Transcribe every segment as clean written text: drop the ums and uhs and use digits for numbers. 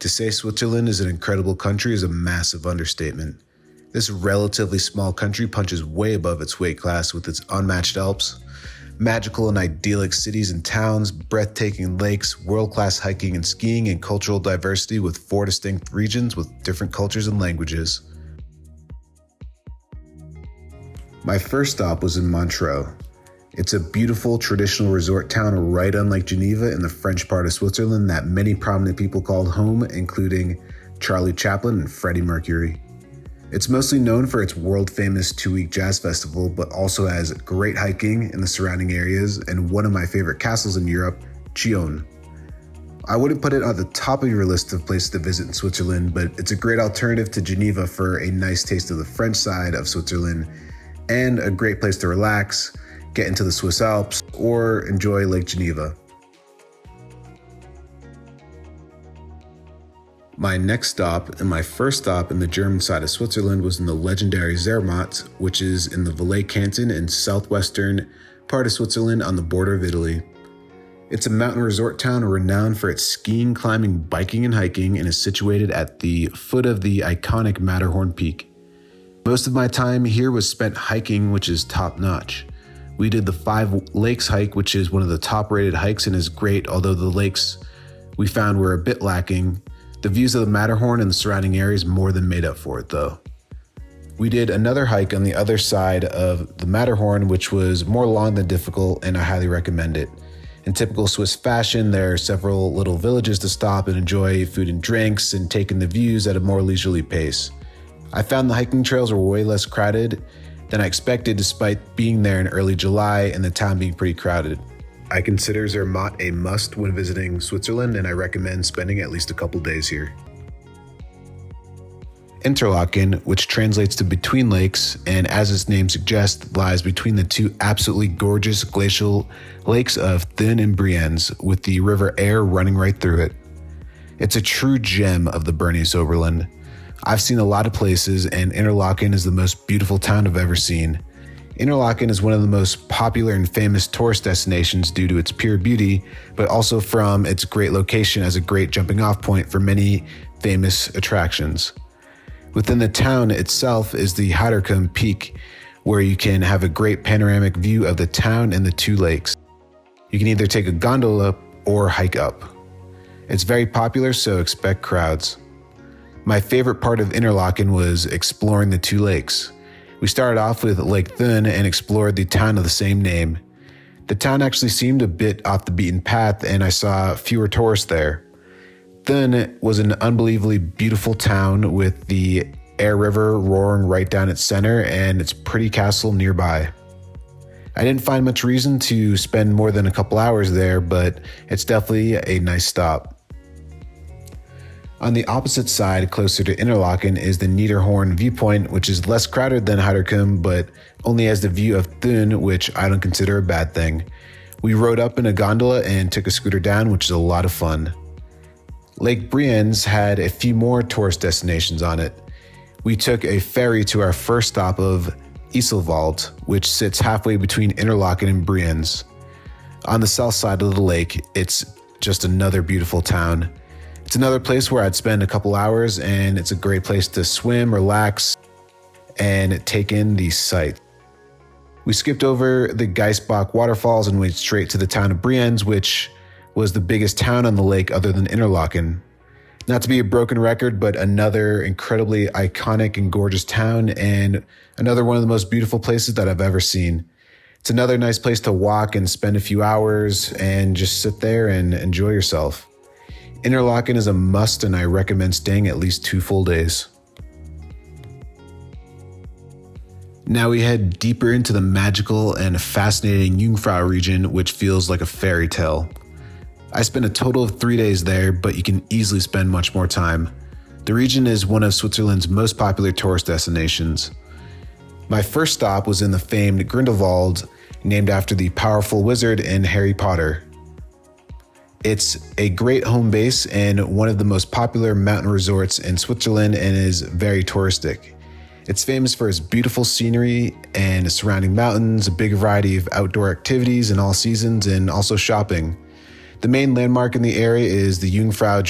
To say Switzerland is an incredible country is a massive understatement. This relatively small country punches way above its weight class with its unmatched Alps, magical and idyllic cities and towns, breathtaking lakes, world-class hiking and skiing, and cultural diversity with 4 distinct regions with different cultures and languages. My first stop was in Montreux. It's a beautiful traditional resort town right unlike Geneva in the French part of Switzerland that many prominent people called home, including Charlie Chaplin and Freddie Mercury. It's mostly known for its world-famous 2-week jazz festival, but also has great hiking in the surrounding areas and one of my favorite castles in Europe, Chillon. I wouldn't put it on the top of your list of places to visit in Switzerland, but it's a great alternative to Geneva for a nice taste of the French side of Switzerland and a great place to relax, get into the Swiss Alps, or enjoy Lake Geneva. My next stop and my first stop in the German side of Switzerland was in the legendary Zermatt, which is in the Valais canton in southwestern part of Switzerland on the border of Italy. It's a mountain resort town renowned for its skiing, climbing, biking, and hiking, and is situated at the foot of the iconic Matterhorn Peak. Most of my time here was spent hiking, which is top-notch. We did the 5 Lakes hike, which is one of the top-rated hikes and is great, although the lakes we found were a bit lacking. The views of the Matterhorn and the surrounding areas more than made up for it, though. We did another hike on the other side of the Matterhorn, which was more long than difficult, and I highly recommend it. In typical Swiss fashion, there are several little villages to stop and enjoy food and drinks and take in the views at a more leisurely pace. I found the hiking trails were way less crowded than I expected, despite being there in early July and the town being pretty crowded. I consider Zermatt a must when visiting Switzerland, and I recommend spending at least a couple days here. Interlaken, which translates to between lakes, and as its name suggests, lies between the 2 absolutely gorgeous glacial lakes of Thun and Brienz, with the river Aire running right through it. It's a true gem of the Bernese Oberland. I've seen a lot of places, and Interlaken is the most beautiful town I've ever seen. Interlaken is one of the most popular and famous tourist destinations due to its pure beauty, but also from its great location as a great jumping off point for many famous attractions. Within the town itself is the Heiderkum Peak, where you can have a great panoramic view of the town and the 2 lakes. You can either take a gondola or hike up. It's very popular, so expect crowds. My favorite part of Interlaken was exploring the 2 lakes. We started off with Lake Thun and explored the town of the same name. The town actually seemed a bit off the beaten path, and I saw fewer tourists there. Thun was an unbelievably beautiful town with the Aire River roaring right down its center and its pretty castle nearby. I didn't find much reason to spend more than a couple hours there, but it's definitely a nice stop. On the opposite side, closer to Interlaken, is the Niederhorn viewpoint, which is less crowded than Heiderkum, but only has the view of Thun, which I don't consider a bad thing. We rode up in a gondola and took a scooter down, which is a lot of fun. Lake Brienz had a few more tourist destinations on it. We took a ferry to our first stop of Iselwald, which sits halfway between Interlaken and Brienz. On the south side of the lake, it's just another beautiful town. It's another place where I'd spend a couple hours, and it's a great place to swim, relax, and take in the sights. We skipped over the Geisbach waterfalls and went straight to the town of Brienz, which was the biggest town on the lake other than Interlaken. Not to be a broken record, but another incredibly iconic and gorgeous town, and another one of the most beautiful places that I've ever seen. It's another nice place to walk and spend a few hours and just sit there and enjoy yourself. Interlaken is a must, and I recommend staying at least 2 full days. Now we head deeper into the magical and fascinating Jungfrau region, which feels like a fairy tale. I spent a total of 3 days there, but you can easily spend much more time. The region is one of Switzerland's most popular tourist destinations. My first stop was in the famed Grindelwald, named after the powerful wizard in Harry Potter. It's a great home base and one of the most popular mountain resorts in Switzerland, and is very touristic. It's famous for its beautiful scenery and surrounding mountains, a big variety of outdoor activities in all seasons, and also shopping. The main landmark in the area is the Jungfrau,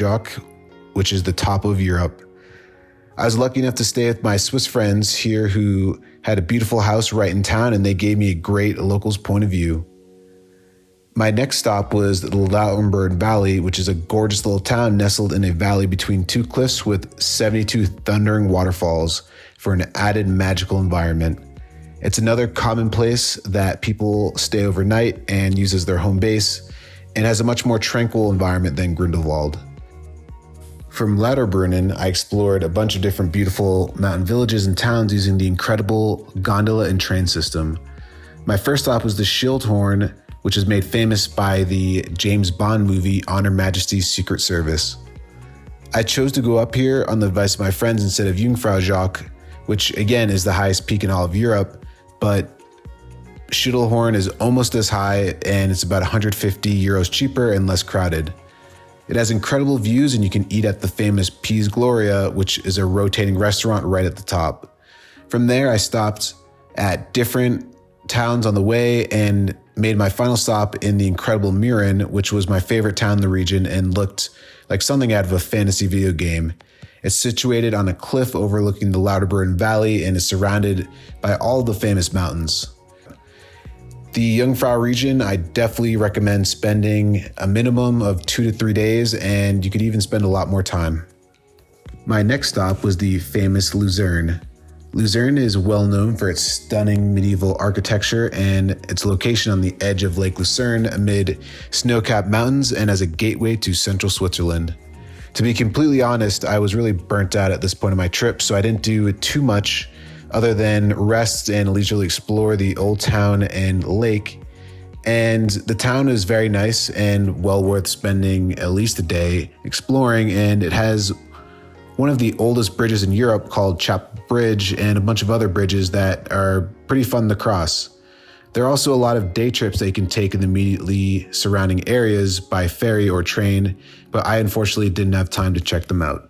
which is the top of Europe. I was lucky enough to stay with my Swiss friends here who had a beautiful house right in town, and they gave me a great local's point of view. My next stop was the Lauenburg Valley, which is a gorgeous little town nestled in a valley between two cliffs with 72 thundering waterfalls for an added magical environment. It's another common place that people stay overnight and use as their home base, and has a much more tranquil environment than Grindelwald. From Lauterbrunnen, I explored a bunch of different beautiful mountain villages and towns using the incredible gondola and train system. My first stop was the Schildhorn, which is made famous by the James Bond movie On Her Majesty's Secret Service. I chose to go up here on the advice of my friends instead of Jungfrau Joch, which again is the highest peak in all of Europe, but Schildhorn is almost as high and it's about 150 euros cheaper and less crowded. It has incredible views and you can eat at the famous Piz Gloria, which is a rotating restaurant right at the top. From there, I stopped at different towns on the way and made my final stop in the incredible Mürren, which was my favorite town in the region and looked like something out of a fantasy video game. It's situated on a cliff overlooking the Lauterbrunnen Valley and is surrounded by all the famous mountains. The Jungfrau region, I definitely recommend spending a minimum of 2 to 3 days, and you could even spend a lot more time. My next stop was the famous Lucerne. Lucerne is well known for its stunning medieval architecture and its location on the edge of Lake Lucerne amid snow-capped mountains and as a gateway to central Switzerland. To be completely honest, I was really burnt out at this point in my trip, so I didn't do too much other than rest and leisurely explore the old town and lake. And the town is very nice and well worth spending at least a day exploring, and it has one of the oldest bridges in Europe called Chap Bridge and a bunch of other bridges that are pretty fun to cross. There are also a lot of day trips that you can take in the immediately surrounding areas by ferry or train, but I unfortunately didn't have time to check them out.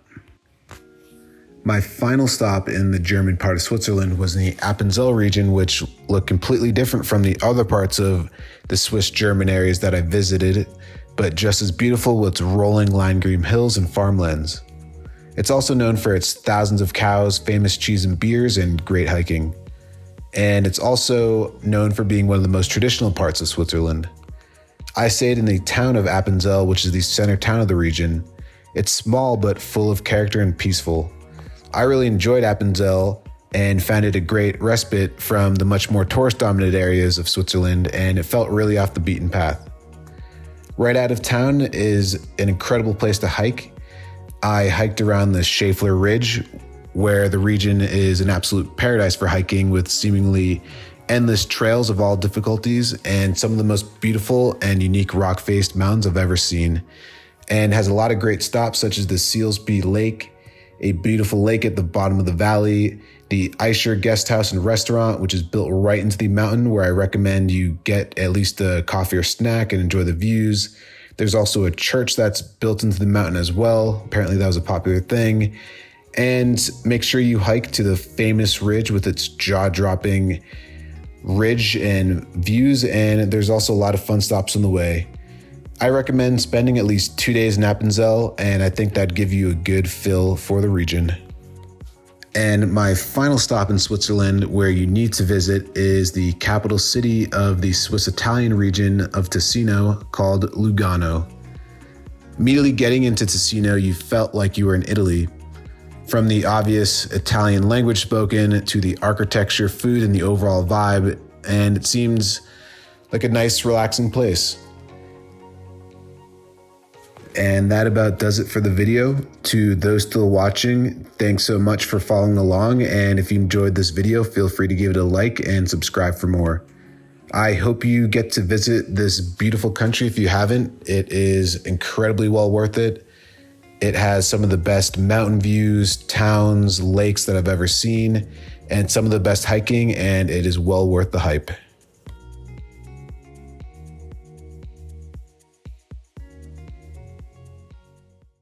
My final stop in the German part of Switzerland was in the Appenzell region, which looked completely different from the other parts of the Swiss German areas that I visited, but just as beautiful with its rolling lime-green hills and farmlands. It's also known for its thousands of cows, famous cheese and beers, and great hiking. And it's also known for being one of the most traditional parts of Switzerland. I stayed in the town of Appenzell, which is the center town of the region. It's small but full of character and peaceful. I really enjoyed Appenzell and found it a great respite from the much more tourist-dominated areas of Switzerland, and it felt really off the beaten path. Right out of town is an incredible place to hike. I hiked around the Schäfler Ridge, where the region is an absolute paradise for hiking with seemingly endless trails of all difficulties and some of the most beautiful and unique rock-faced mountains I've ever seen, and has a lot of great stops such as the Sealsby Lake, a beautiful lake at the bottom of the valley, the Eicher Guest House and Restaurant, which is built right into the mountain, where I recommend you get at least a coffee or snack and enjoy the views. There's also a church that's built into the mountain as well. Apparently that was a popular thing. And make sure you hike to the famous ridge with its jaw-dropping ridge and views, and there's also a lot of fun stops on the way. I recommend spending at least 2 days in Appenzell, and I think that'd give you a good feel for the region. And my final stop in Switzerland where you need to visit is the capital city of the Swiss Italian region of Ticino called Lugano. Immediately getting into Ticino, you felt like you were in Italy. From the obvious Italian language spoken to the architecture, food, and the overall vibe, and it seems like a nice, relaxing place. And that about does it for the video. To those still watching, thanks so much for following along. And if you enjoyed this video, feel free to give it a like and subscribe for more. I hope you get to visit this beautiful country if you haven't. It is incredibly well worth it. It has some of the best mountain views, towns, lakes that I've ever seen, and some of the best hiking, and it is well worth the hype.